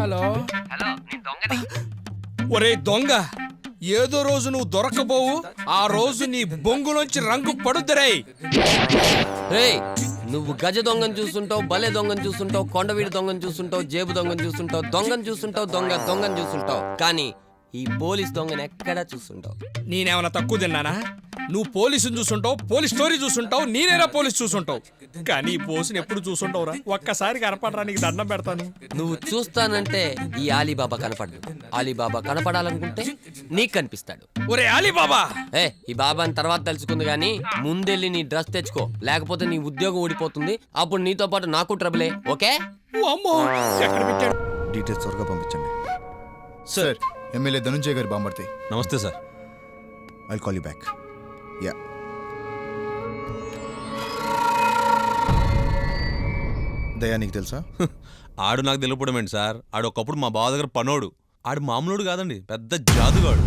Hello hello నీ దొంగని. ఒరే దొంగ, ఏదో రోజు నువ్వు దొరకపోవు, ఆ రోజు నీ బొంగులోంచి రంగు పడుద్దరే. రేయ్, నువ్వు గజ దొంగను చూస్తుంటావు, బలే దొంగను చూస్తుంటావు, కొండవీడి దొంగను చూస్తుంటావు, జేబు దొంగను చూస్తుంటావు, దొంగను చూస్తుంటావు, దొంగను చూస్తుంటావు, కానీ ఈ పోలీస్ దొంగను ఎక్కడా చూస్తుంటావు. నేనేమన్నా తక్కువ తిన్నానా? నువ్వు పోలీసుని చూస్తుంటావు, పోలీస్ స్టోరీ చూస్తుంటావు, నేనేరా పోలీస్ చూస్తుంటావు. కానీ ఈ పోలీసుని ఎప్పుడు చూస్తుంటావురా? ఒక్కసారి కనపడరా, నీకు దండం పెడతాను. నువ్వు చూస్తానంటే ఈ ఆలీబాబా కనపడదు. ఆలీబాబా కనపడాలనుకుంటే నీకు కనిపిస్తాడు. ఒరే అలీబాబా! ఈ బాబాని తర్వాత తెలుసుకుంది గానీ ముందెళ్ళి నీ డ్రెస్ తెచ్చుకో, లేకపోతే నీ ఉద్యోగం ఊడిపోతుంది. అప్పుడు నీతో పాటు నాకు ట్రబులే. ఓకే? అమ్మో, ఎక్కడ పెట్టాడు? డీటెయిల్స్ త్వరగా పంపించండి. సార్, ఎమ్మెల్యే ధనుంజయ్ గారి బాంబర్తి. నమస్తే sir. I call you back. Yeah. దయా నీకు తెలుసా? ఆడు నాకు తెలియపడం ఏంటి సార్? ఆడు ఒకప్పుడు మా బావ దగ్గర పనోడు. ఆడు మామూలుడు కాదండి, పెద్ద జాదుగాడు.